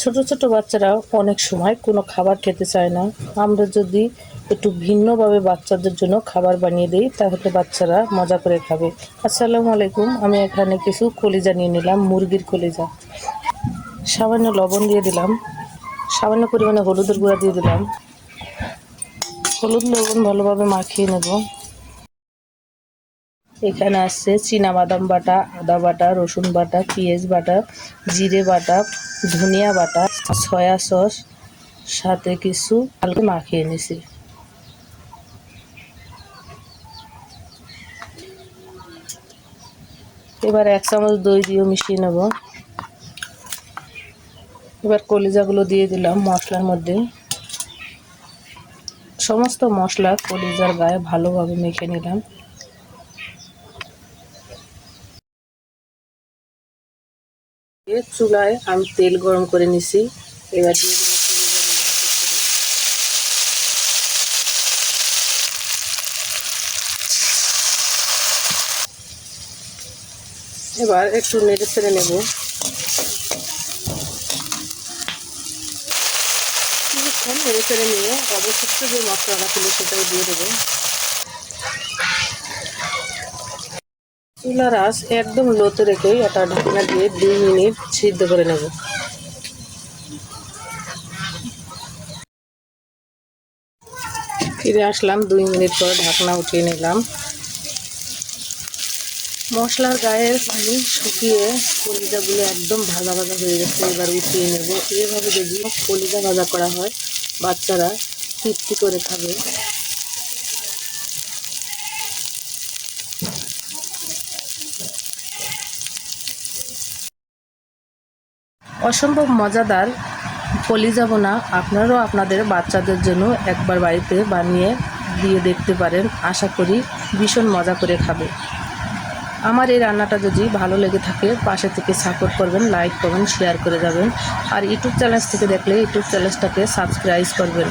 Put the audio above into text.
ছোট ছোট বাচ্চারা অনেক সময় কোনো খাবার খেতে চায় না। আমরা যদি একটু ভিন্নভাবে বাচ্চাদের জন্য খাবার বানিয়ে দিই তাহলে বাচ্চারা মজা করে খাবে। আসসালামু আলাইকুম। আমি এখানে কিছু কলিজা নিয়ে নিলাম, মুরগির কলিজা। সামান্য লবণ দিয়ে দিলাম, সামান্য পরিমাণে হলুদের গুঁড়া দিয়ে দিলাম। হলুদ লবণ ভালোভাবে মাখিয়ে নেব। এখানে আছে চীনাবাদাম বাটা, আদা বাটা, রসুন বাটা, পেঁয়াজ বাটা, জিরে বাটা, ধনিয়া বাটা, সয়া সস, সাথে কিছু হালকা মাখিয়ে নিছি। এবার 1 চামচ দই দিয়ে মিশিয়ে নেব। এবার কলিজাগুলো দিয়ে দিলাম মশলার মধ্যে। সমস্ত মশলা কলিজার গায়ে ভালোভাবে মেখে নিলাম। চুলায় আমি তেল গরম করে নিছি। এবার দিয়ে দেবো এবার একটু নেড়ে ছেড়ে নেব। কিছুক্ষণ নেড়ে ছেড়ে নিয়ে অবশিষ্ট যে মশলাটা ছিল সেটাও দিয়ে দেবো। চুলার আঁচ একদম লোতে রেখে এটা ঢাকনা দিয়ে 2 মিনিট সিদ্ধ করে নেব। ফিরে আসলাম 2 মিনিট পর, ঢাকনা উঠিয়ে নিলাম। মশলার গায়ের পানি শুকিয়ে কলিজাগুলো একদম ভাজা ভাজা হয়ে গেছে। এবার উঠিয়ে নেব। এভাবে যদি কলিজা ভাজা করা হয় বাচ্চারা তৃপ্তি করে খাবে। অসম্ভব মজাদার কলিজা ভুনা আপনারাও আপনাদের বাচ্চাদের জন্য একবার বাড়িতে বানিয়ে দিয়ে দেখতে পারেন। আশা করি ভীষণ মজা করে খাবে। আমার এই রান্নাটা যদি ভালো লেগে থাকে পাশে থেকে সাপোর্ট করবেন, লাইক করবেন, শেয়ার করে যাবেন। আর ইউটিউব চ্যানেল থেকে দেখলে ইউটিউব চ্যানেলটাকে সাবস্ক্রাইব করবেন।